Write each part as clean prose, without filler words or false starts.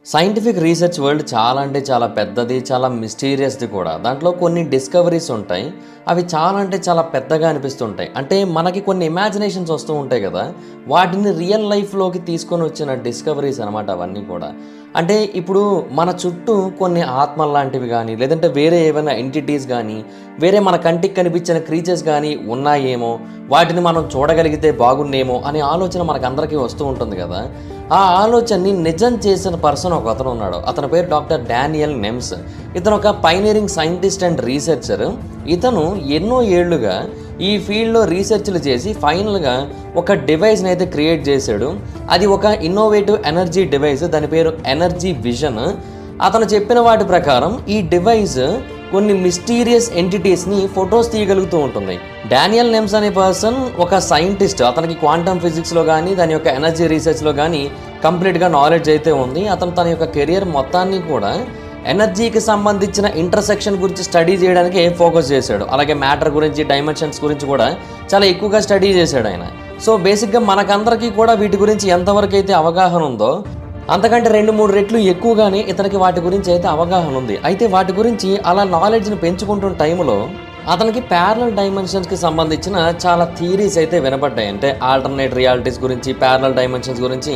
Scientific research world చాలా అంటే చాలా పెద్దది, చాలా మిస్టీరియస్ది కూడా. దాంట్లో కొన్ని డిస్కవరీస్ ఉంటాయి. అవి చాలా అంటే చాలా పెద్దగా అనిపిస్తుంటాయి. అంటే మనకి కొన్ని ఇమాజినేషన్స్ వస్తూ ఉంటాయి కదా! వాటిని రియల్ లైఫ్‌లోకి తీసుకొని వచ్చిన డిస్కవరీస్ అనమాట అవన్నీ కూడా. అంటే ఇప్పుడు మన చుట్టూ కొన్ని ఆత్మల్లాంటివి గానీ, లేదంటే వేరే ఏవైనా ఎంటిటీస్ గానీ, వేరే మన కంటికి కనిపించిన క్రీచర్స్ గానీ ఉన్నాయేమో, వాటిని మనం చూడగలిగితే బాగున్నేమో అనే ఆలోచన మనకందరికీ వస్తూ ఉంటుంది కదా! ఆ ఆలోచనని నిజం చేసిన పర్సన్ ఒకతను ఉన్నాడు. అతని పేరు డాక్టర్ డానియల్ నెమ్స్. ఇతను ఒక పైనీరింగ్ సైంటిస్ట్ అండ్ రీసెర్చర్. ఇతను ఎన్నో ఏళ్లుగా ఈ ఫీల్డ్లో రీసెర్చ్లు చేసి ఫైనల్గా ఒక డివైస్ని అయితే క్రియేట్ చేశాడు. అది ఒక ఇన్నోవేటివ్ ఎనర్జీ డివైస్. దాని పేరు ఎనర్జీ విజన్. అతను చెప్పిన వాటి ప్రకారం ఈ డివైస్ కొన్ని మిస్టీరియస్ ఎంటిటీస్ని ఫొటోస్ తీయగలుగుతూ ఉంటుంది. డానియల్ నెమ్స్ అనే పర్సన్ ఒక సైంటిస్ట్. అతనికి క్వాంటమ్ ఫిజిక్స్లో కానీ దాని యొక్క ఎనర్జీ రీసెర్చ్లో కానీ కంప్లీట్గా నాలెడ్జ్ అయితే ఉంది. అతను తన యొక్క కెరియర్ మొత్తాన్ని కూడా ఎనర్జీకి సంబంధించిన ఇంటర్సెక్షన్ గురించి స్టడీ చేయడానికి ఫోకస్ చేశాడు. అలాగే మ్యాటర్ గురించి, డైమెన్షన్స్ గురించి కూడా చాలా ఎక్కువగా స్టడీ చేశాడు ఆయన. సో బేసిక్గా మనకందరికీ కూడా వీటి గురించి ఎంతవరకు అయితే అవగాహన ఉందో అంతకంటే 2-3 రెట్లు ఎక్కువగానే ఇతనికి వాటి గురించి అయితే అవగాహన ఉంది. అయితే వాటి గురించి అలా నాలెడ్జ్ని పెంచుకుంటున్న టైంలో అతనికి ప్యారలల్ డైమెన్షన్స్కి సంబంధించిన చాలా థియరీస్ అయితే వినపడ్డాయి. అంటే ఆల్టర్నేట్ రియాలిటీస్ గురించి, ప్యారలల్ డైమెన్షన్స్ గురించి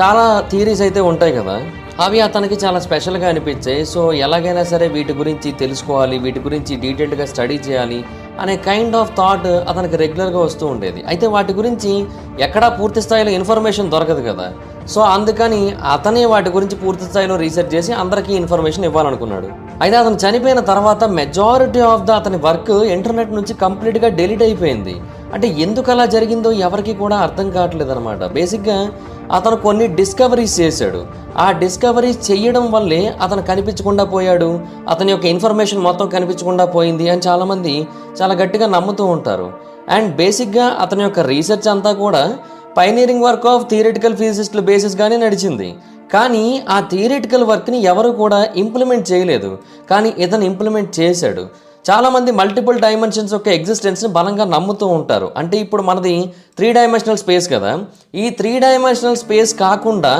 చాలా థియరీస్ అయితే ఉంటాయి కదా! అవి అతనికి చాలా స్పెషల్గా అనిపించాయి. సో ఎలాగైనా సరే వీటి గురించి తెలుసుకోవాలి, వీటి గురించి డీటెయిల్డ్గా స్టడీ చేయాలి అనే కైండ్ ఆఫ్ థాట్ అతనికి రెగ్యులర్గా వస్తూ ఉండేది. అయితే వాటి గురించి ఎక్కడా పూర్తి స్థాయిలో ఇన్ఫర్మేషన్ దొరకదు కదా! సో అందుకని అతనే వాటి గురించి పూర్తి స్థాయిలో రీసెర్చ్ చేసి అందరికీ ఇన్ఫర్మేషన్ ఇవ్వాలనుకున్నాడు. అయితే అతను చనిపోయిన తర్వాత మెజారిటీ ఆఫ్ అతని వర్క్ ఇంటర్నెట్ నుంచి కంప్లీట్గా డిలీట్ అయిపోయింది. అంటే ఎందుకు అలా జరిగిందో ఎవరికి కూడా అర్థం కావట్లేదు అనమాట. బేసిక్గా అతను కొన్ని డిస్కవరీస్ చేశాడు. ఆ డిస్కవరీస్ చేయడం వల్లే అతను కనిపించకుండా పోయాడు, అతని యొక్క ఇన్ఫర్మేషన్ మొత్తం కనిపించకుండా పోయింది అని చాలామంది చాలా గట్టిగా నమ్ముతూ ఉంటారు. అండ్ బేసిక్గా అతని యొక్క రీసెర్చ్ అంతా కూడా పైనీరింగ్ వర్క్ ఆఫ్ థియరిటికల్ ఫిజిసిస్ట్ల బేసిస్గానే నడిచింది. కానీ ఆ థియరిటికల్ వర్క్ని ఎవరు కూడా ఇంప్లిమెంట్ చేయలేదు. కానీ ఇతను ఇంప్లిమెంట్ చేశాడు. చాలామంది మల్టిపుల్ డైమెన్షన్స్ యొక్క ఎగ్జిస్టెన్స్ని బలంగా నమ్ముతూ ఉంటారు. అంటే ఇప్పుడు మనది 3 డైమెన్షనల్ స్పేస్ కదా! ఈ 3 డైమెన్షనల్ స్పేస్ కాకుండా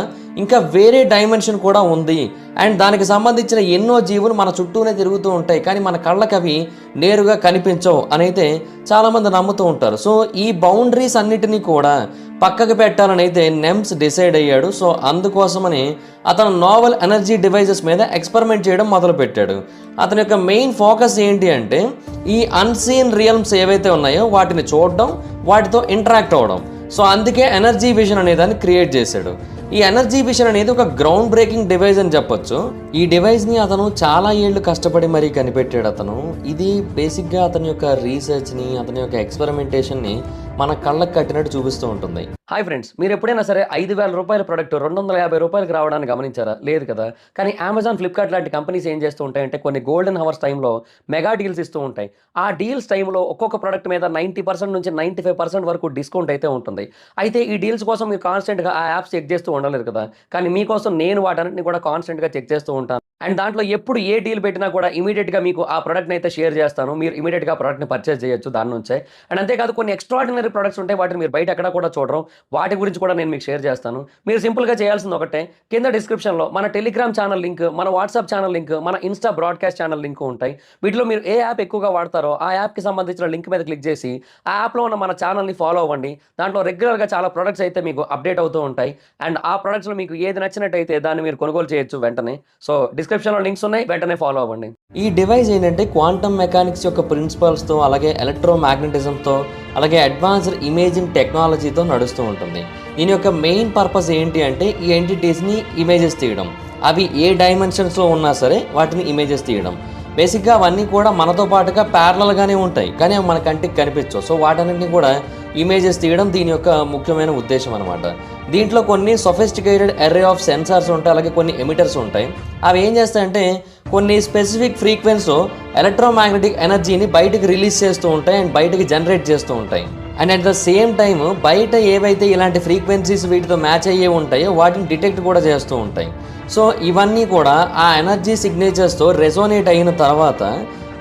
ఇంకా వేరే డైమెన్షన్ కూడా ఉంది. అండ్ దానికి సంబంధించిన ఎన్నో జీవులు మన చుట్టూనే తిరుగుతూ ఉంటాయి. కానీ మన కళ్ళకి అవి నేరుగా కనిపించవు అని అయితే చాలామంది నమ్ముతూ ఉంటారు. సో ఈ బౌండరీస్ అన్నిటినీ కూడా పక్కకు పెట్టాలని అయితే నెమ్స్ డిసైడ్ అయ్యాడు. సో అందుకోసమని అతను నోవెల్ ఎనర్జీ డివైజెస్ మీద ఎక్స్పెరిమెంట్ చేయడం మొదలుపెట్టాడు. అతని యొక్క మెయిన్ ఫోకస్ ఏంటి అంటే ఈ అన్సీన్ రియల్మ్స్ ఏవైతే ఉన్నాయో వాటిని చూడడం, వాటితో ఇంటరాక్ట్ అవ్వడం. సో అందుకే ఎనర్జీ విజన్ అనే దాన్ని క్రియేట్ చేశాడు. ఈ ఎనర్జీ విజన్ అనేది ఒక గ్రౌండ్ బ్రేకింగ్ డివైస్ అని చెప్పొచ్చు. ఈ డివైస్ని అతను చాలా ఏళ్ళు కష్టపడి మరీ కనిపెట్టాడు అతను. ఇది బేసిక్గా అతని యొక్క రీసెర్చ్ని, అతని యొక్క ఎక్స్పెరిమెంటేషన్ని మన కళ్ళకు కట్టినట్టు చూపిస్తూ ఉంటుంది. హాయ్ ఫ్రెండ్స్, మీరు ఎప్పుడైనా సరే 5,000 రూపాయల ప్రోడక్ట్ 250 రూపాయలకి రావడానికి గమనించారా? లేదు కదా! కానీ అమెజాన్, ఫ్లిప్కార్ట్ లాంటి కంపెనీస్ ఏం చేస్తూ ఉంటాయంటే కొన్ని గోల్డెన్ హవర్స్ టైంలో మెగా డీల్స్ ఇస్తూ ఉంటాయి. ఆ డీల్స్ టైంలో ఒక్కొక్క ప్రోడక్ట్ మీద 90% నుంచి 95% వరకు డిస్కౌంట్ అయితే ఉంటుంది. అయితే ఈ డీల్స్ కోసం మీరు కాన్స్టెంట్గా ఆ యాప్స్ చెక్ చేస్తూ ఉండలేదు కదా! కానీ మీకోసం నేను వాటన్నిటిని కూడా కాన్స్టెంట్గా చెక్ చేస్తూ ఉంటాను. అండ్ దాంట్లో ఎప్పుడు ఏ డీల్ పెట్టినా కూడా ఇమీడియట్గా మీకు ఆ ప్రోడక్ట్ని అయితే షేర్ చేస్తాను. మీరు ఇమీడియట్గా ఆ ప్రోడక్ట్ని పర్చేస్ చేయొచ్చు దాని నుంచే. అండ్ అంతేకాదు కొన్ని ఎక్స్ట్రాడినరీ ప్రొడక్ట్స్ ఉంటాయి, వాటిని మీరు బయట ఎక్కడ కూడా చూడరు. వాటి గురించి కూడా నేను మీకు షేర్ చేస్తాను. మీరు సింపుల్గా చేయాల్సింది ఒకటే, కింద డిస్క్రిప్షన్లో మన టెలిగ్రామ్ ఛానల్ లింక్, మన వాట్సాప్ ఛానల్ లింక్, మన ఇన్స్టా బ్రాడ్కాస్ట్ ఛానల్ లింక్ ఉంటాయి. వీటిలో మీరు ఏ యాప్ ఎక్కువగా వాడతారో ఆ యాప్కి సంబంధించిన లింక్ మీద క్లిక్ చేసి ఆ యాప్లో ఉన్న మన ఛానల్ని ఫాలో అవ్వండి. దాంట్లో రెగ్యులర్గా చాలా ప్రొడక్ట్స్ అయితే మీకు అప్డేట్ అవుతూ ఉంటాయి. అండ్ ఆ ప్రొడక్ట్స్లో మీకు ఏది నచ్చినట్టయితే దాన్ని మీరు కొనుగోలు చేయొచ్చు వెంటనే. సో డిస్క్రిప్షన్లో లింక్స్ ఉన్నాయి, వెంటనే ఫాలో అవ్వండి. ఈ డివైస్ ఏంటంటే క్వాంటమ్ మెకానిక్స్ యొక్క ప్రిన్సిపల్స్తో, అలాగే ఎలక్ట్రోమాగ్నెటిజంతో, అలాగే అడ్వాన్స్డ్ ఇమేజింగ్ టెక్నాలజీతో నడుస్తూ ఉంటుంది. దీని యొక్క మెయిన్ పర్పస్ ఏంటి అంటే ఈ ఎంటిటీస్ని ఇమేజెస్ తీయడం. అవి ఏ డైమెన్షన్స్లో ఉన్నా సరే వాటిని ఇమేజెస్ తీయడం. బేసిక్గా అవన్నీ కూడా మనతో పాటుగా ప్యారలల్గానే ఉంటాయి, కానీ అవి మన కంటికి కనిపించవు. సో వాటన్నింటినీ కూడా ఇమేజెస్ తీయడం దీని యొక్క ముఖ్యమైన ఉద్దేశం అనమాట. దీంట్లో కొన్ని సొఫిస్టికేటెడ్ ఎర్రే ఆఫ్ సెన్సార్స్ ఉంటాయి, అలాగే కొన్ని ఎమిటర్స్ ఉంటాయి. అవి ఏం చేస్తాయంటే కొన్ని స్పెసిఫిక్ ఫ్రీక్వెన్సీలో ఎలక్ట్రోమాగ్నెటిక్ ఎనర్జీని బయటకు రిలీజ్ చేస్తూ ఉంటాయి అండ్ బయటకి జనరేట్ చేస్తూ ఉంటాయి. And at the same time బయట ఏవైతే ఇలాంటి ఫ్రీక్వెన్సీస్ వీటితో మ్యాచ్ అయ్యే ఉంటాయో వాటిని డిటెక్ట్ కూడా చేస్తూ ఉంటాయి. సో ఇవన్నీ కూడా ఆ ఎనర్జీ సిగ్నేచర్స్తో రెజోనేట్ అయిన తర్వాత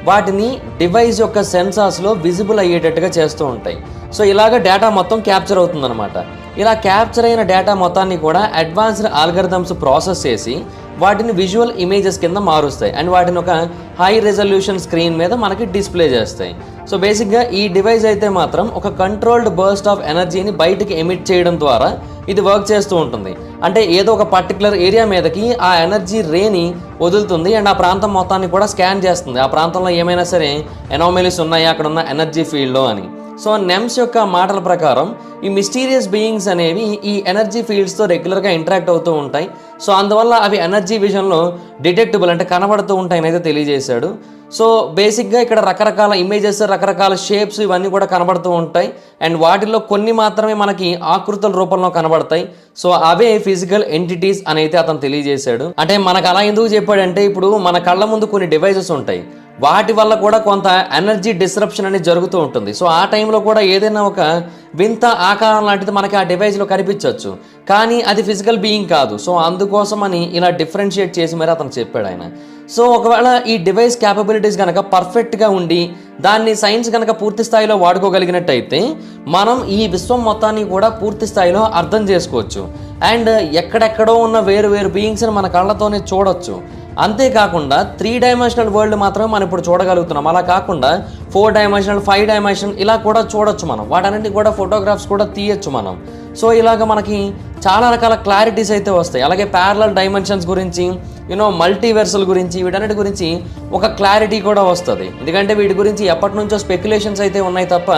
వాటిని డివైస్ యొక్క సెన్సార్స్లో విజిబుల్ అయ్యేటట్టుగా చేస్తూ ఉంటాయి. సో ఇలాగ డేటా మొత్తం క్యాప్చర్ అవుతుందన్నమాట. ఇలా క్యాప్చర్ అయిన డేటా మొత్తాన్ని కూడా అడ్వాన్స్డ్ ఆల్గరిథమ్స్ ప్రాసెస్ చేసి వాటిని విజువల్ ఇమేజెస్ కింద మారుస్తాయి అండ్ వాటిని ఒక హై రెజల్యూషన్ స్క్రీన్ మీద మనకి డిస్ప్లే చేస్తాయి. సో బేసిక్గా ఈ డివైస్ అయితే మాత్రం ఒక కంట్రోల్డ్ బర్స్ట్ ఆఫ్ ఎనర్జీని బయటికి ఎమిట్ చేయడం ద్వారా ఇది వర్క్ చేస్తూ ఉంటుంది. అంటే ఏదో ఒక పర్టికులర్ ఏరియా మీదకి ఆ ఎనర్జీ రేని వదులుతుంది అండ్ ఆ ప్రాంతం మొత్తాన్ని కూడా స్కాన్ చేస్తుంది. ఆ ప్రాంతంలో ఏమైనా సరే ఎనామలీస్ ఉన్నాయా అక్కడ ఉన్న ఎనర్జీ ఫీల్డ్లో అని. సో నెమ్స్ యొక్క మాటల ప్రకారం ఈ మిస్టీరియస్ బీయింగ్స్ అనేవి ఈ ఎనర్జీ ఫీల్డ్స్తో రెగ్యులర్గా ఇంటరాక్ట్ అవుతూ ఉంటాయి. సో అందువల్ల అవి ఎనర్జీ విజన్లో డిటెక్టబుల్ అంటే కనబడుతూ ఉంటాయని అయితే తెలియజేశాడు. సో బేసిక్గా ఇక్కడ రకరకాల ఇమేజెస్, రకరకాల షేప్స్ ఇవన్నీ కూడా కనబడుతూ ఉంటాయి అండ్ వాటిల్లో కొన్ని మాత్రమే మనకి ఆకృతుల రూపంలో కనబడతాయి. సో అవే ఫిజికల్ ఎంటిటీస్ అని అయితే అతను తెలియజేశాడు. అంటే మనకు అలా ఎందుకు చెప్పాడంటే ఇప్పుడు మన కళ్ళ ముందు కొన్ని డివైజెస్ ఉంటాయి, వాటి వల్ల కూడా కొంత ఎనర్జీ డిస్రప్షన్ అనేది జరుగుతూ ఉంటుంది. సో ఆ టైంలో కూడా ఏదైనా ఒక వింత ఆకారం లాంటిది మనకి ఆ డివైస్లో కనిపించవచ్చు, కానీ అది ఫిజికల్ బీయింగ్ కాదు. సో అందుకోసమని ఇలా డిఫరెన్షియేట్ చేసి మరి అతను చెప్పాడు ఆయన. సో ఒకవేళ ఈ డివైస్ క్యాపబిలిటీస్ కనుక పర్ఫెక్ట్గా ఉండి దాన్ని సైన్స్ కనుక పూర్తి స్థాయిలో వాడుకోగలిగినట్టయితే మనం ఈ విశ్వం మొత్తాన్ని కూడా పూర్తి స్థాయిలో అర్థం చేసుకోవచ్చు అండ్ ఎక్కడెక్కడో ఉన్న వేరు వేరు బీయింగ్స్ని మన కళ్ళతోనే చూడొచ్చు. అంతేకాకుండా 3 డైమెన్షనల్ వరల్డ్ మాత్రమే మనం ఇప్పుడు చూడగలుగుతున్నాం. అలా కాకుండా 4 డైమెన్షనల్, 5 డైమెన్షనల్ ఇలా కూడా చూడొచ్చు మనం. వాటన్నింటినీ కూడా ఫోటోగ్రాఫ్స్ కూడా తీయచ్చు మనం. సో ఇలాగ మనకి చాలా రకాల క్లారిటీస్ అయితే వస్తాయి. అలాగే ప్యారలల్ డైమెన్షన్స్ గురించి, మల్టీవర్సల్ గురించి, వీటన్నిటి గురించి ఒక క్లారిటీ కూడా వస్తుంది. ఎందుకంటే వీటి గురించి ఎప్పటి నుంచో స్పెక్యులేషన్స్ అయితే ఉన్నాయి తప్ప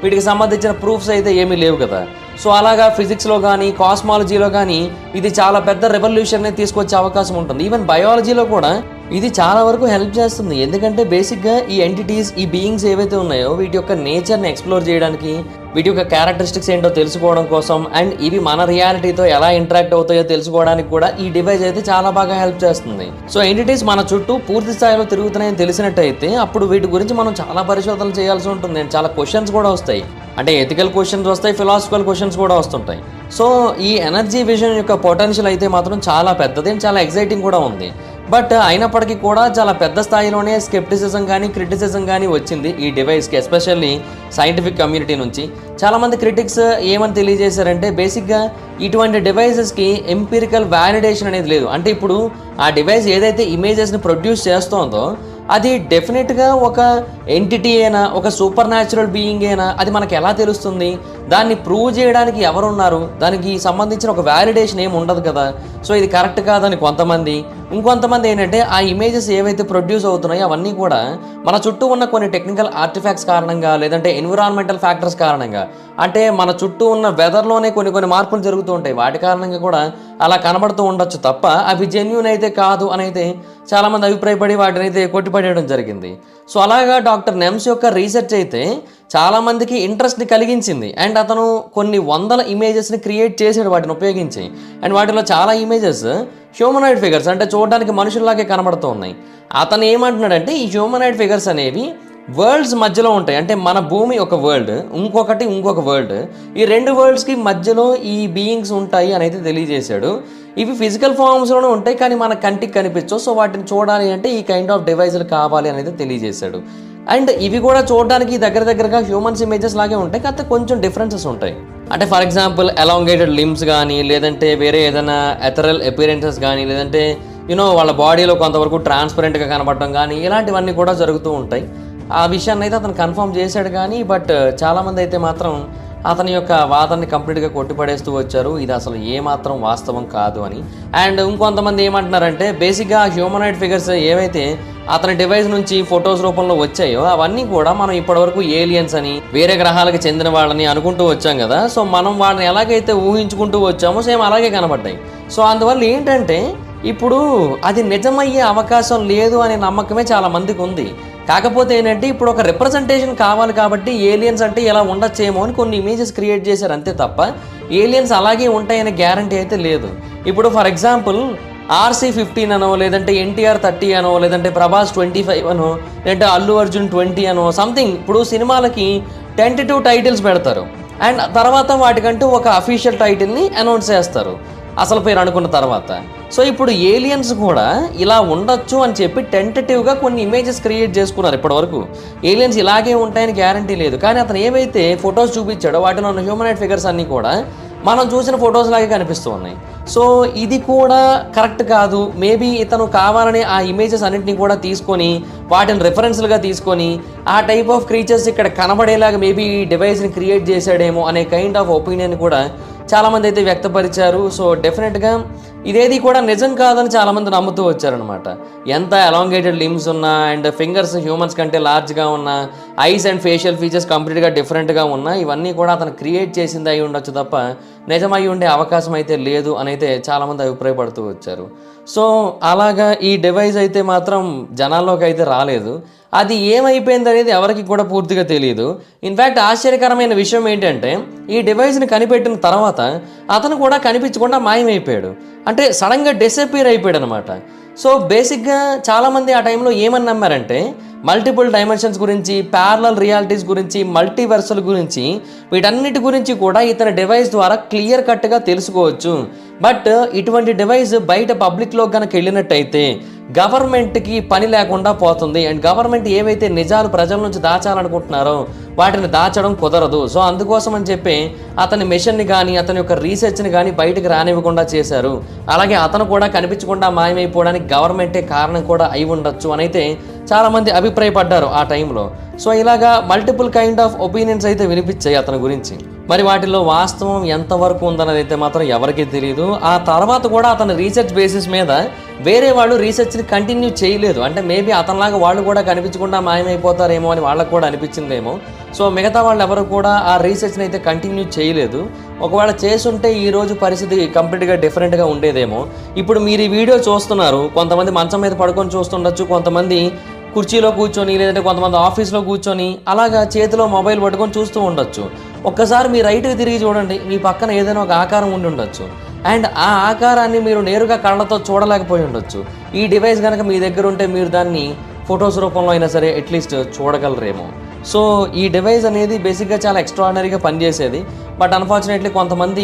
వీటికి సంబంధించిన ప్రూఫ్స్ అయితే ఏమీ లేవు కదా. సో అలాగా ఫిజిక్స్లో కానీ కాస్మాలజీలో కానీ ఇది చాలా పెద్ద రెవల్యూషన్ని తీసుకొచ్చే అవకాశం ఉంటుంది. ఈవెన్ బయాలజీలో కూడా ఇది చాలా వరకు హెల్ప్ చేస్తుంది. ఎందుకంటే బేసిక్గా ఈ ఎంటిటీస్, ఈ బీయింగ్స్ ఏవైతే ఉన్నాయో వీటి యొక్క నేచర్ని ఎక్స్ప్లోర్ చేయడానికి, వీటి యొక్క క్యారెక్టరిస్టిక్స్ ఏంటో తెలుసుకోవడం కోసం అండ్ ఇవి మన రియాలిటీతో ఎలా ఇంటరాక్ట్ అవుతాయో తెలుసుకోవడానికి కూడా ఈ డివైస్ అయితే చాలా బాగా హెల్ప్ చేస్తుంది. సో ఎంటిటీస్ మన చుట్టూ పూర్తి స్థాయిలో తిరుగుతున్నాయని తెలిసినట్టయితే అప్పుడు వీటి గురించి మనం చాలా పరిశోధనలు చేయాల్సి ఉంటుంది అండ్ చాలా క్వశ్చన్స్ కూడా వస్తాయి. అంటే ఎథికల్ క్వశ్చన్స్ వస్తాయి, ఫిలాసఫికల్ క్వశ్చన్స్ కూడా వస్తుంటాయి. సో ఈ ఎనర్జీ విజన్ యొక్క పొటెన్షియల్ అయితే మాత్రం చాలా పెద్దది అండ్ చాలా ఎగ్జైటింగ్ కూడా ఉంది. బట్ అయినప్పటికీ కూడా చాలా పెద్ద స్థాయిలోనే స్కెప్టిసిజం కానీ క్రిటిసిజం కానీ వచ్చింది ఈ డివైస్కి, ఎస్పెషల్లీ సైంటిఫిక్ కమ్యూనిటీ నుంచి. చాలామంది క్రిటిక్స్ ఏమని తెలియజేశారంటే బేసిక్గా ఇటువంటి డివైసెస్కి ఎంపిరికల్ వ్యాలిడేషన్ అనేది లేదు. అంటే ఇప్పుడు ఆ డివైస్ ఏదైతే ఇమేజెస్ని ప్రొడ్యూస్ చేస్తోందో అది డెఫినెట్గా ఒక ఎంటిటీ అయినా, ఒక సూపర్ న్యాచురల్ బీయింగ్ అయినా అది మనకు ఎలా తెలుస్తుంది? దాన్ని ప్రూవ్ చేయడానికి ఎవరున్నారు? దానికి సంబంధించిన ఒక వ్యాలిడేషన్ ఏమి ఉండదు కదా. సో ఇది కరెక్ట్ కాదని కొంతమంది, ఇంకొంతమంది ఏంటంటే ఆ ఇమేజెస్ ఏవైతే ప్రొడ్యూస్ అవుతున్నాయో అవన్నీ కూడా మన చుట్టూ ఉన్న కొన్ని టెక్నికల్ ఆర్టిఫాక్ట్స్ కారణంగా, లేదంటే ఎన్విరాన్మెంటల్ ఫ్యాక్టర్స్ కారణంగా, అంటే మన చుట్టూ ఉన్న వెదర్లోనే కొన్ని మార్పులు జరుగుతూ ఉంటాయి, వాటి కారణంగా కూడా అలా కనబడుతూ ఉండొచ్చు తప్ప అవి జెన్యూన్ అయితే కాదు అని అయితే చాలామంది అభిప్రాయపడి వాటిని అయితే కొట్టిపడేయడం జరిగింది. సో అలాగా డాక్టర్ నెమ్స్ యొక్క రీసెర్చ్ అయితే చాలామందికి ఇంట్రెస్ట్ని కలిగించింది అండ్ అతను కొన్ని వందల ఇమేజెస్ని క్రియేట్ చేశాడు వాటిని ఉపయోగించి. అండ్ వాటిలో చాలా ఇమేజెస్ హ్యూమనాయిడ్ ఫిగర్స్, అంటే చూడడానికి మనుషుల్లాగే కనబడుతూ ఉన్నాయి. అతను ఏమంటున్నాడంటే ఈ హ్యూమనాయిడ్ ఫిగర్స్ అనేవి వరల్డ్స్ మధ్యలో ఉంటాయి. అంటే మన భూమి ఒక వరల్డ్, ఇంకొక వరల్డ్, ఈ 2 వరల్డ్స్కి మధ్యలో ఈ బీయింగ్స్ ఉంటాయి అని అయితే తెలియజేశాడు. ఇవి ఫిజికల్ ఫామ్స్లోనే ఉంటాయి కానీ మన కంటికి కనిపించవు. సో వాటిని చూడాలి అంటే ఈ కైండ్ ఆఫ్ డివైజులు కావాలి అనేది తెలియజేశాడు. అండ్ ఇవి కూడా చూడడానికి దగ్గరగా హ్యూమన్స్ ఇమేజెస్ లాగే ఉంటాయి, కాకపోతే కొంచెం డిఫరెన్సెస్ ఉంటాయి. అంటే ఫర్ ఎగ్జాంపుల్ ఎలాంగేటెడ్ లిమ్స్ కానీ, లేదంటే వేరే ఏదైనా ఎథరల్ అపియరెన్సెస్ కానీ, లేదంటే వాళ్ళ బాడీలో కొంతవరకు ట్రాన్స్పరెంట్గా కనబడటం కానీ ఇలాంటివన్నీ కూడా జరుగుతూ ఉంటాయి. ఆ విషయాన్ని అయితే అతను కన్ఫర్మ్ చేశాడు కానీ బట్ చాలామంది అయితే మాత్రం అతని యొక్క వాదనని కంప్లీట్గా కొట్టిపడేస్తూ వచ్చారు, ఇది అసలు ఏమాత్రం వాస్తవం కాదు అని. అండ్ ఇంకొంతమంది ఏమంటున్నారంటే బేసిక్గా హ్యూమనాయిడ్ ఫిగర్స్ ఏవైతే అతని డివైస్ నుంచి ఫొటోస్ రూపంలో వచ్చాయో అవన్నీ కూడా మనం ఇప్పటివరకు ఏలియన్స్ అని, వేరే గ్రహాలకు చెందిన వాళ్ళని అనుకుంటూ వచ్చాం కదా. సో మనం వాళ్ళని ఎలాగైతే ఊహించుకుంటూ వచ్చామో సేమ్ అలాగే కనబడ్డాయి. సో అందువల్ల ఏంటంటే ఇప్పుడు అది నిజమయ్యే అవకాశం లేదు అనే నమ్మకమే చాలా మందికి ఉంది. కాకపోతే ఏంటంటే ఇప్పుడు ఒక రిప్రజెంటేషన్ కావాలి కాబట్టి ఏలియన్స్ అంటే ఇలా ఉండొచ్చేమో అని కొన్ని ఇమేజెస్ క్రియేట్ చేశారు అంతే తప్ప ఏలియన్స్ అలాగే ఉంటాయనే గ్యారంటీ అయితే లేదు. ఇప్పుడు ఫర్ ఎగ్జాంపుల్ RC-15 అనో, లేదంటే NTR 30 అనో, లేదంటే ప్రభాస్ 25 అనో, లేదంటే అల్లు అర్జున్ 20 అనో సంథింగ్, ఇప్పుడు సినిమాలకి టెంటేటివ్ టైటిల్స్ పెడతారు అండ్ తర్వాత వాటికంటూ ఒక అఫీషియల్ టైటిల్ని అనౌన్స్ చేస్తారు అసలు పేరు అనుకున్న తర్వాత. సో ఇప్పుడు ఏలియన్స్ కూడా ఇలా ఉండొచ్చు అని చెప్పి టెంటేటివ్గా కొన్ని ఇమేజెస్ క్రియేట్ చేసుకున్నారు. ఇప్పటివరకు ఏలియన్స్ ఇలాగే ఉంటాయని గ్యారంటీ లేదు, కానీ అతను ఏవైతే ఫొటోస్ చూపించాడో వాటిలో ఉన్న హ్యూమనాయిడ్ ఫిగర్స్ అన్నీ కూడా మనం చూసిన ఫొటోస్ లాగే కనిపిస్తూ ఉన్నాయి. సో ఇది కూడా కరెక్ట్ కాదు. మేబీ ఇతను కావాలని ఆ ఇమేజెస్ అన్నింటినీ కూడా తీసుకొని వాటిని రెఫరెన్స్లుగా తీసుకొని ఆ టైప్ ఆఫ్ క్రీచర్స్ ఇక్కడ కనబడేలాగా మేబీ ఈ డివైస్ని క్రియేట్ చేశాడేమో అనే కైండ్ ఆఫ్ ఒపీనియన్ కూడా చాలామంది అయితే వ్యక్తపరిచారు. సో డెఫినెట్గా ఇదేది కూడా నిజం కాదని చాలామంది నమ్ముతూ వచ్చారనమాట. ఎంత ఎలాంగేటెడ్ లిమ్స్ ఉన్నా అండ్ ఫింగర్స్ హ్యూమన్స్ కంటే లార్జ్గా ఉన్నా, ఐస్ అండ్ ఫేషియల్ ఫీచర్స్ కంప్లీట్గా డిఫరెంట్గా ఉన్నా, ఇవన్నీ కూడా అతను క్రియేట్ చేసింది అయి ఉండొచ్చు తప్ప నిజమై ఉండే అవకాశం అయితే లేదు అని అయితే చాలామంది అభిప్రాయపడుతూ వచ్చారు. సో అలాగా ఈ డివైస్ అయితే మాత్రం జనాల్లోకి అయితే రాలేదు. అది ఏమైపోయింది అనేది ఎవరికి కూడా పూర్తిగా తెలియదు. ఇన్ఫ్యాక్ట్ ఆశ్చర్యకరమైన విషయం ఏంటంటే ఈ డివైస్ని కనిపెట్టిన తర్వాత అతను కూడా కనిపించకుండా మాయమైపోయాడు. అంటే సడన్గా డిసపియర్ అయిపోయాడు అనమాట. సో బేసిక్గా చాలామంది ఆ టైంలో ఏమని నమ్మారంటే మల్టిపుల్ డైమెన్షన్స్ గురించి, ప్యారలల్ రియాలిటీస్ గురించి, మల్టీవర్సల్ గురించి, వీటన్నిటి గురించి కూడా ఇతని డివైస్ ద్వారా క్లియర్ కట్గా తెలుసుకోవచ్చు. బట్ ఇటువంటి డివైస్ బయట పబ్లిక్లో కనుక వెళ్ళినట్టయితే గవర్నమెంట్కి పని లేకుండా పోతుంది. అండ్ గవర్నమెంట్ ఏవైతే నిజాలు ప్రజల నుంచి దాచాలనుకుంటున్నారో వాటిని దాచడం కుదరదు. సో అందుకోసం అని చెప్పి అతని మిషన్ని కానీ అతని యొక్క రీసెర్చ్ని కానీ బయటకు రానివ్వకుండా చేశారు. అలాగే అతను కూడా కనిపించకుండా మాయమైపోవడానికి గవర్నమెంటే కారణం కూడా అయి ఉండొచ్చు అని అయితే చాలామంది అభిప్రాయపడ్డారు ఆ టైంలో. సో ఇలాగా మల్టిపుల్ కైండ్ ఆఫ్ ఒపీనియన్స్ అయితే వినిపించాయి అతని గురించి. మరి వాటిలో వాస్తవం ఎంతవరకు ఉందన్నది అయితే మాత్రం ఎవరికీ తెలియదు. ఆ తర్వాత కూడా అతని రీసెర్చ్ బేసిస్ మీద వేరే వాళ్ళు రీసెర్చ్ని కంటిన్యూ చేయలేదు. అంటే మేబీ అతనిలాగా వాళ్ళు కూడా కనిపించకుండా మాయమైపోతారేమో అని వాళ్ళకు కూడా అనిపించిందేమో. సో మిగతా వాళ్ళు ఎవరు కూడా ఆ రీసెర్చ్ని అయితే కంటిన్యూ చేయలేదు. ఒకవేళ చేసుంటే ఈరోజు పరిస్థితి కంప్లీట్గా డిఫరెంట్గా ఉండేదేమో. ఇప్పుడు మీరు ఈ వీడియో చూస్తున్నారు, కొంతమంది మంచం మీద పడుకొని చూస్తుండొచ్చు, కొంతమంది కుర్చీలో కూర్చొని, లేదంటే కొంతమంది ఆఫీస్లో కూర్చొని అలాగా చేతిలో మొబైల్ పట్టుకొని చూస్తూ ఉండొచ్చు. ఒక్కసారి మీ రైట్కి తిరిగి చూడండి, మీ పక్కన ఏదైనా ఒక ఆకారం ఉండి ఉండొచ్చు. అండ్ ఆ ఆకారాన్ని మీరు నేరుగా కళ్ళతో చూడలేకపోయి ఉండొచ్చు. ఈ డివైస్ కనుక మీ దగ్గర ఉంటే మీరు దాన్ని ఫొటోస్ రూపంలో అయినా సరే అట్లీస్ట్ చూడగలరేమో. సో ఈ డివైస్ అనేది బేసిక్గా చాలా ఎక్స్ట్రాడినరీగా పనిచేసేది. బట్ అన్ఫార్చునేట్లీ కొంతమంది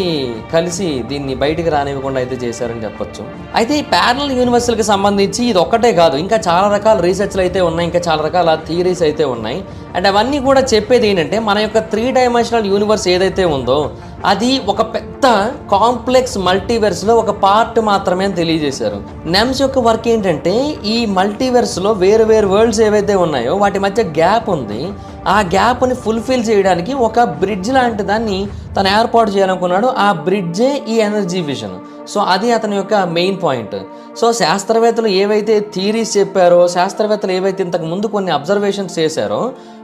కలిసి దీన్ని బయటికి రానివ్వకుండా అయితే చేశారని చెప్పొచ్చు. అయితే ఈ ప్యారలల్ యూనివర్స్కి సంబంధించి ఇది ఒక్కటే కాదు, ఇంకా చాలా రకాల రీసెర్చ్లు అయితే ఉన్నాయి, ఇంకా చాలా రకాల థియరీస్ అయితే ఉన్నాయి. అండ్ అవన్నీ కూడా చెప్పేది ఏంటంటే మన యొక్క 3 డైమెన్షనల్ యూనివర్స్ ఏదైతే ఉందో అది ఒక పెద్ద కాంప్లెక్స్ మల్టీవర్స్లో ఒక పార్ట్ మాత్రమే అని తెలియజేశారు. నెమ్స్ యొక్క వర్క్ ఏంటంటే ఈ మల్టీవర్స్లో వేరు వేరు వరల్డ్స్ ఏవైతే ఉన్నాయో వాటి మధ్య గ్యాప్ ఉంది. ఆ గ్యాప్ని ఫుల్ఫిల్ చేయడానికి ఒక బ్రిడ్జ్ లాంటి దాన్ని తను ఏర్పాటు చేయాలనుకున్నాడు. ఆ బ్రిడ్జే ఈ ఎనర్జీ విజన్. సో అది అతని యొక్క మెయిన్ పాయింట్. సో శాస్త్రవేత్తలు ఏవైతే థియరీస్ చెప్పారో, శాస్త్రవేత్తలు ఏవైతే ఇంతకు ముందు కొన్ని అబ్జర్వేషన్స్ చేశారో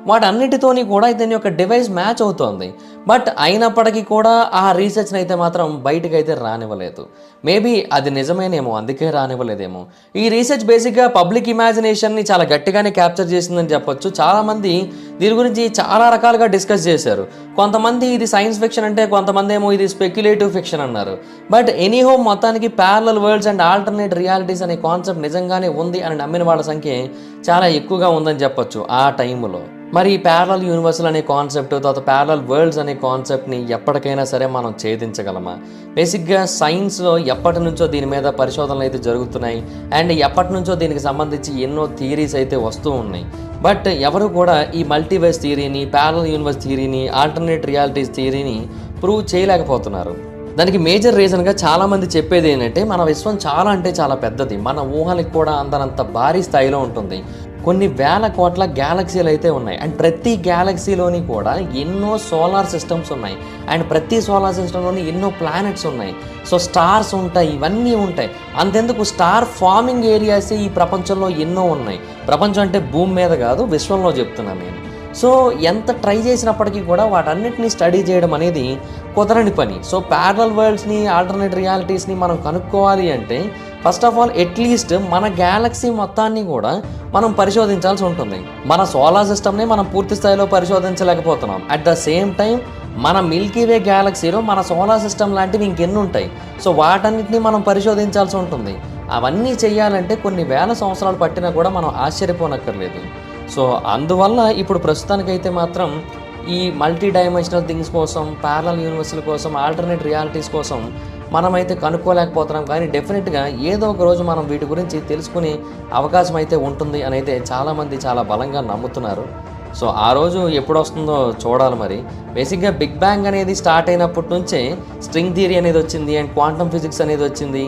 వాటన్నిటితోని కూడా ఇతని యొక్క డివైస్ మ్యాచ్ అవుతోంది. బట్ అయినప్పటికీ కూడా ఆ రీసెర్చ్ని అయితే మాత్రం బయటకు అయితే రానివ్వలేదు. మేబీ అది నిజమేనేమో, అందుకే రానివ్వలేదేమో. ఈ రీసెర్చ్ బేసిక్గా పబ్లిక్ ఇమాజినేషన్ని చాలా గట్టిగానే క్యాప్చర్ చేసిందని చెప్పొచ్చు. చాలామంది దీని గురించి చాలా రకాలుగా డిస్కస్ చేశారు. కొంతమంది ఇది సైన్స్ ఫిక్షన్ అంటే, కొంతమంది ఏమో ఇది స్పెక్యులేటివ్ ఫిక్షన్ అన్నారు. బట్ ఎనీహో మొత్తానికి parallel world's and alternate realities అనే కాన్సెప్ట్ నిజంగానే ఉంది అని నమ్మిన వాళ్ళ సంఖ్య చాలా ఎక్కువగా ఉందని చెప్పొచ్చు ఆ టైంలో. మరి ఈ ప్యారలల్ యూనివర్సల్ అనే కాన్సెప్ట్, తర్వాత ప్యారలల్ వరల్డ్స్ అనే కాన్సెప్ట్ని ఎప్పటికైనా సరే మనం ఛేదించగలమా? బేసిక్గా సైన్స్లో ఎప్పటి నుంచో దీని మీద పరిశోధనలు అయితే జరుగుతున్నాయి. అండ్ ఎప్పటి నుంచో దీనికి సంబంధించి ఎన్నో థియరీస్ అయితే వస్తూ ఉన్నాయి. బట్ ఎవరు కూడా ఈ మల్టీవర్స్ థియరీని, ప్యారలల్ యూనివర్స్ థియరీని, ఆల్టర్నేట్ రియాలిటీస్ థియరీని ప్రూవ్ చేయలేకపోతున్నారు. దానికి మేజర్ రీజన్గా చాలామంది చెప్పేది ఏంటంటే మన విశ్వం చాలా అంటే చాలా పెద్దది, మన ఊహలకు కూడా అందనంత భారీ స్థాయిలో ఉంటుంది. కొన్ని వేల కోట్ల గ్యాలక్సీలు అయితే ఉన్నాయి. అండ్ ప్రతి గ్యాలక్సీలోని కూడా ఎన్నో సోలార్ సిస్టమ్స్ ఉన్నాయి. అండ్ ప్రతి సోలార్ సిస్టంలోని ఎన్నో ప్లానెట్స్ ఉన్నాయి. సో స్టార్స్ ఉంటాయి, ఇవన్నీ ఉంటాయి. అంతెందుకు స్టార్ ఫార్మింగ్ ఏరియాస్ ఈ ప్రపంచంలో ఎన్నో ఉన్నాయి. ప్రపంచం అంటే భూమి మీద కాదు, విశ్వంలో చెప్తున్నాను నేను. సో ఎంత ట్రై చేసినప్పటికీ కూడా వాటన్నిటిని స్టడీ చేయడం అనేది కుదరని పని. సో ప్యారలల్ వరల్డ్స్ని, ఆల్టర్నేట్ రియాలిటీస్ని మనం కనుక్కోవాలి అంటే ఫస్ట్ ఆఫ్ ఆల్ అట్లీస్ట్ మన గ్యాలక్సీ మొత్తాన్ని కూడా మనం పరిశోధించాల్సి ఉంటుంది. మన సోలార్ సిస్టమ్ని మనం పూర్తి స్థాయిలో పరిశోధించలేకపోతున్నాం. అట్ ద సేమ్ టైం మన మిల్కీవే గ్యాలక్సీలో మన సోలార్ సిస్టమ్ లాంటివి ఇంకెన్ని ఉంటాయి. సో వాటన్నిటిని మనం పరిశోధించాల్సి ఉంటుంది. అవన్నీ చేయాలంటే కొన్ని వేల సంవత్సరాలు పట్టినా కూడా మనం ఆశ్చర్యపోనక్కర్లేదు. సో అందువల్ల ఇప్పుడు ప్రస్తుతానికైతే మాత్రం ఈ మల్టీ డైమెన్షనల్ థింగ్స్ కోసం, ప్యారలల్ యూనివర్సల్ కోసం, ఆల్టర్నేట్ రియాలిటీస్ కోసం మనమైతే కనుక్కోలేకపోతున్నాం. కానీ డెఫినెట్గా ఏదో ఒక రోజు మనం వీటి గురించి తెలుసుకునే అవకాశం అయితే ఉంటుంది అని అయితే చాలామంది చాలా బలంగా నమ్ముతున్నారు. సో ఆ రోజు ఎప్పుడు వస్తుందో చూడాలి మరి. బేసిక్గా బిగ్ బ్యాంగ్ అనేది స్టార్ట్ అయినప్పటి నుంచే స్ట్రింగ్ థియరీ అనేది వచ్చింది అండ్ క్వాంటమ్ ఫిజిక్స్ అనేది వచ్చింది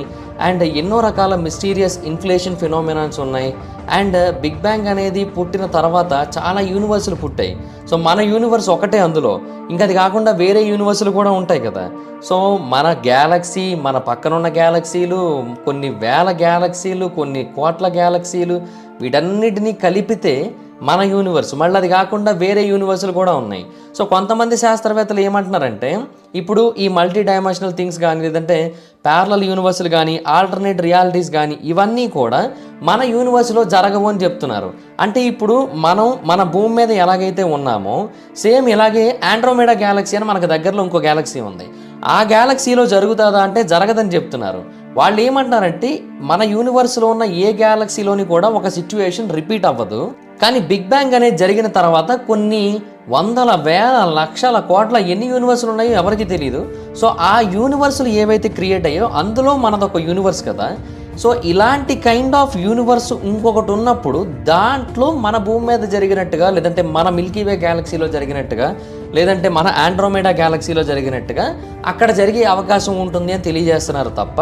అండ్ ఎన్నో రకాల మిస్టీరియస్ ఇన్ఫ్లేషన్ ఫినామినాన్స్ ఉన్నాయి. అండ్ బిగ్ బ్యాంగ్ అనేది పుట్టిన తర్వాత చాలా యూనివర్సులు పుట్టాయి. సో మన యూనివర్స్ ఒకటే అందులో, ఇంకా అది కాకుండా వేరే యూనివర్సులు కూడా ఉంటాయి కదా. సో మన గ్యాలక్సీ, మన పక్కనున్న గ్యాలక్సీలు, కొన్ని వేల గ్యాలక్సీలు, కొన్ని కోట్ల గ్యాలక్సీలు, వీటన్నిటినీ కలిపితే మన యూనివర్స్. మళ్ళీ అది కాకుండా వేరే యూనివర్సులు కూడా ఉన్నాయి. సో కొంతమంది శాస్త్రవేత్తలు ఏమంటున్నారంటే ఇప్పుడు ఈ మల్టీ డైమెన్షనల్ థింగ్స్ కానీ, లేదంటే ప్యారలల్ యూనివర్సులు కానీ, ఆల్టర్నేట్ రియాలిటీస్ కానీ, ఇవన్నీ కూడా మన యూనివర్స్లో జరగవు అని చెప్తున్నారు. అంటే ఇప్పుడు మనం మన భూమి మీద ఎలాగైతే ఉన్నామో సేమ్ ఇలాగే ఆండ్రోమేడా గ్యాలక్సీ అని మనకు దగ్గరలో ఇంకో గ్యాలక్సీ ఉంది. ఆ గ్యాలక్సీలో జరుగుతుందా అంటే జరగదని చెప్తున్నారు. వాళ్ళు ఏమంటున్నారంటే మన యూనివర్స్లో ఉన్న ఏ గ్యాలక్సీలోని కూడా ఒక సిచ్యువేషన్ రిపీట్ అవ్వదు, కానీ బిగ్ బ్యాంగ్ అనేది జరిగిన తర్వాత కొన్ని వందల వేల లక్షల కోట్ల ఎన్ని యూనివర్సులు ఉన్నాయో ఎవరికి తెలియదు. సో ఆ యూనివర్సులు ఏవైతే క్రియేట్ అయ్యో అందులో మనదొక యూనివర్స్ కదా. సో ఇలాంటి కైండ్ ఆఫ్ యూనివర్స్ ఇంకొకటి ఉన్నప్పుడు దాంట్లో మన భూమి మీద జరిగినట్టుగా, లేదంటే మన మిల్కీవే గ్యాలక్సీలో జరిగినట్టుగా, లేదంటే మన ఆండ్రోమేడా గ్యాలక్సీలో జరిగినట్టుగా అక్కడ జరిగే అవకాశం ఉంటుంది అని తెలియజేస్తున్నారు తప్ప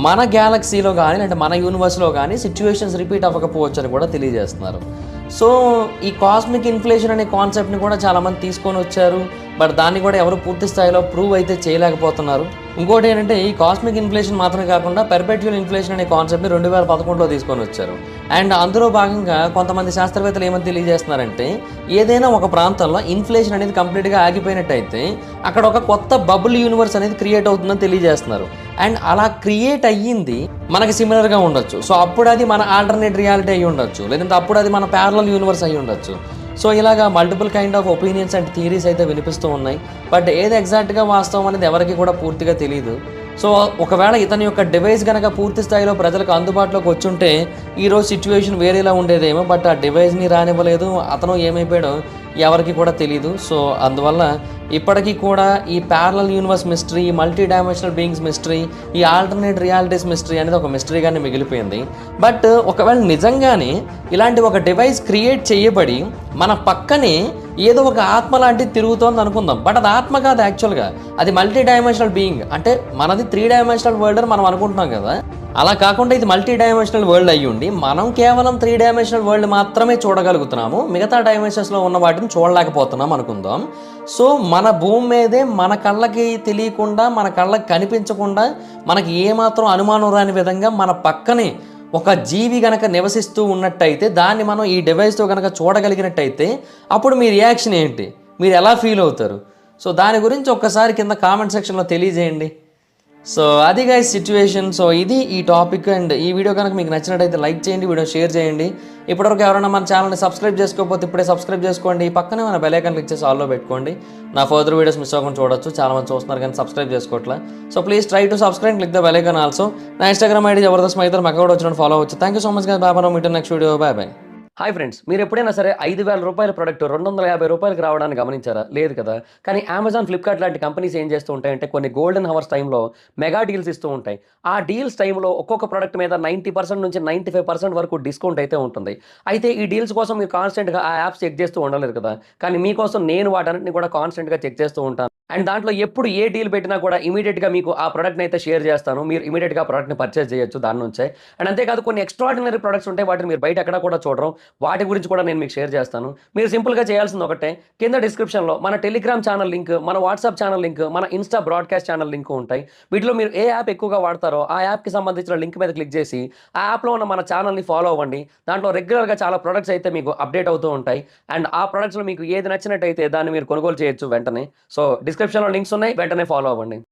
మన గ్యాలక్సీలో కానీ, అంటే మన యూనివర్స్లో కానీ సిచ్యువేషన్స్ రిపీట్ అవ్వకపోవచ్చు అని కూడా తెలియజేస్తున్నారు. సో ఈ కాస్మిక్ ఇన్ఫ్లేషన్ అనే కాన్సెప్ట్ని కూడా చాలామంది తీసుకొని వచ్చారు, బట్ దాన్ని కూడా ఎవరు పూర్తి స్థాయిలో ప్రూవ్ అయితే చేయలేకపోతున్నారు. ఇంకోటి ఏంటంటే ఈ కాస్మిక్ ఇన్ఫ్లేషన్ మాత్రమే కాకుండా పెర్పెట్యువల్ ఇన్ఫ్లేషన్ అనే కాన్సెప్ట్ని 2011లో తీసుకొని వచ్చారు. అండ్ అందులో భాగంగా కొంతమంది శాస్త్రవేత్తలు ఏమని తెలియజేస్తున్నారంటే ఏదైనా ఒక ప్రాంతంలో ఇన్ఫ్లేషన్ అనేది కంప్లీట్గా ఆగిపోయినట్టయితే అక్కడ ఒక కొత్త బబుల్ యూనివర్స్ అనేది క్రియేట్ అవుతుందని తెలియజేస్తున్నారు. అండ్ అలా క్రియేట్ అయ్యింది మనకి సిమిలర్గా ఉండొచ్చు. సో అప్పుడు అది మన ఆల్టర్నేట్ రియాలిటీ అయ్యి ఉండొచ్చు, లేదంటే అప్పుడు అది మన ప్యారలల్ యూనివర్స్ అయ్యి ఉండొచ్చు. సో ఇలాగా multiple kind of opinions and theories అయితే వినిపిస్తూ ఉన్నాయి, బట్ ఏది ఎగ్జాక్ట్గా వాస్తవం అనేది ఎవరికి కూడా పూర్తిగా తెలియదు. సో ఒకవేళ ఇతని యొక్క డివైస్ కనుక పూర్తి స్థాయిలో ప్రజలకు అందుబాటులోకి వచ్చుంటే ఈరోజు సిచ్యువేషన్ వేరేలా ఉండేదేమో, బట్ ఆ డివైస్ని రానివ్వలేదు, అతను ఏమైపోయాడో ఎవరికి కూడా తెలియదు. సో అందువల్ల ఇప్పటికీ కూడా ఈ parallel universe mystery, multi dimensional beings mystery, ఈ ఆల్టర్నేట్ రియాలిటీస్ మిస్టరీ అనేది ఒక మిస్టరీగానే మిగిలిపోయింది. బట్ ఒకవేళ నిజంగానే ఇలాంటి ఒక డివైస్ క్రియేట్ చేయబడి మన పక్కనే ఏదో ఒక ఆత్మ లాంటిది తిరుగుతోంది అనుకుందాం, బట్ అది ఆత్మ కాదు, యాక్చువల్గా అది మల్టీ డైమెన్షనల్ బీయింగ్. అంటే మనది 3 డైమెన్షనల్ వరల్డ్ అని మనం అనుకుంటున్నాం కదా, అలా కాకుండా ఇది మల్టీ డైమెన్షనల్ వరల్డ్ అయ్యి ఉండి మనం కేవలం 3 డైమెన్షనల్ వరల్డ్ మాత్రమే చూడగలుగుతున్నాము, మిగతా డైమెన్షన్స్లో ఉన్న వాటిని చూడలేకపోతున్నాం అనుకుందాం. సో మన భూమి మీదే మన కళ్ళకి తెలియకుండా, మన కళ్ళకి కనిపించకుండా, మనకి ఏమాత్రం అనుమానం రాని విధంగా మన పక్కనే ఒక జీవి గనక నివసిస్తూ ఉన్నట్టయితే దాన్ని మనం ఈ డివైస్తో కనుక చూడగలిగినట్టయితే అప్పుడు మీ రియాక్షన్ ఏంటి, మీరు ఎలా ఫీల్ అవుతారు? సో దాని గురించి ఒక్కసారి కింద కామెంట్ సెక్షన్లో తెలియజేయండి. సో అది గైస్ సిచ్యువేషన్. సో ఇది ఈ టాపిక్. అండ్ ఈ వీడియో కనుక మీకు నచ్చినట్టయితే లైక్ చేయండి, వీడియో షేర్ చేయండి. ఇప్పటివరకు ఎవరైనా మన ఛానల్ని సబ్స్క్రైబ్ చేసుకోకపోతే ఇప్పుడే సబ్స్క్రైబ్ చేసుకోండి, పక్కనే మన బెల్ ఐకాన్ క్లిక్ చేసి ఆల్లో పెట్టుకోండి. నా ఫర్దర్ వీడియోస్ మిస్ అవ్వకుండా చూడొచ్చు. చాలామంది చూస్తున్నారు కానీ సబ్స్క్రైబ్ చేసుకోవట్లా. So please try to subscribe, click the bell icon also. నా ఇన్స్టాగ్రామ్ ఐడి జబర్దస్త్ మైదర్, మాకు కూడా వచ్చినట్టు ఫాలో అవచ్చు. Thank you so much guys. Bye bye. Meet next video. Bye bye. Hi friends, మీరు ఎప్పుడైనా సరే 5,000 రూపాయల ప్రోడక్ట్ 250 రూపాయలకి రావడానికి గమనించారా? లేదు కదా. కానీ అమెజాన్, ఫ్లిప్కార్ట్ లాంటి కంపెనీస్ ఏం చేస్తూ ఉంటాయంటే కొన్ని గోల్డెన్ హవర్స్ టైంలో మెగా డీల్స్ ఇస్తూ ఉంటాయి. ఆ డీల్స్ టైంలో ఒక్కొక్క ప్రోడక్ట్ మీద 90% నుంచి 95% వరకు డిస్కౌంట్ అయితే ఉంటుంది. అయితే ఈ డీల్స్ కోసం మీరు కాన్స్టెంట్గా ఆ యాప్స్ చెక్ చేస్తూ ఉండలేరు కదా. కానీ మీకోసం నేను వాటన్నిటిని కూడా కాన్స్టెంట్గా చెక్ చేస్తూ ఉంటాను. అండ్ దాంట్లో ఎప్పుడు ఏ డీల్ పెట్టినా కూడా ఇమీడియట్గా మీకు ఆ ప్రోడక్ట్ని అయితే షేర్ చేస్తాను. మీరు ఇమీడియట్గా ప్రోడక్ట్ని పర్చేస్ చేయొచ్చు దాని నుంచే. అండ్ అంతేకాదు కొన్ని ఎక్స్ట్రాడినరీ ప్రొడక్ట్స్ ఉంటాయి, వాటిని మీరు బయట ఎక్కడ కూడా చూడరు. వాటి గురించి కూడా నేను మీకు షేర్ చేస్తాను. మీరు సింపుల్గా చేయాల్సింది ఒకటే, కింద డిస్క్రిప్షన్లో మన టెలిగ్రామ్ ఛానల్ లింక్, మన వాట్సాప్ ఛానల్ లింక్, మన ఇన్స్టా బ్రాడ్కాస్ట్ ఛానల్ లింక్ ఉంటాయి. వీటిలో మీరు ఏ యాప్ ఎక్కువగా వాడతారో ఆ యాప్కి సంబంధించిన లింక్ మీద క్లిక్ చేసి ఆ యాప్లో ఉన్న మన ఛానల్ని ఫాలో అవ్వండి. దాంట్లో రెగ్యులర్గా చాలా ప్రొడక్ట్స్ అయితే మీకు అప్డేట్ అవుతూ ఉంటాయి. అండ్ ఆ ప్రొడక్ట్స్లో మీకు ఏది నచ్చినట్టయితే దాన్ని మీరు కొనుగోలు చేయొచ్చు వెంటనే. సో డిస్క్రిప్షన్లో లింక్స్ ఉన్నాయి, వెంటనే ఫాలో అవ్వండి.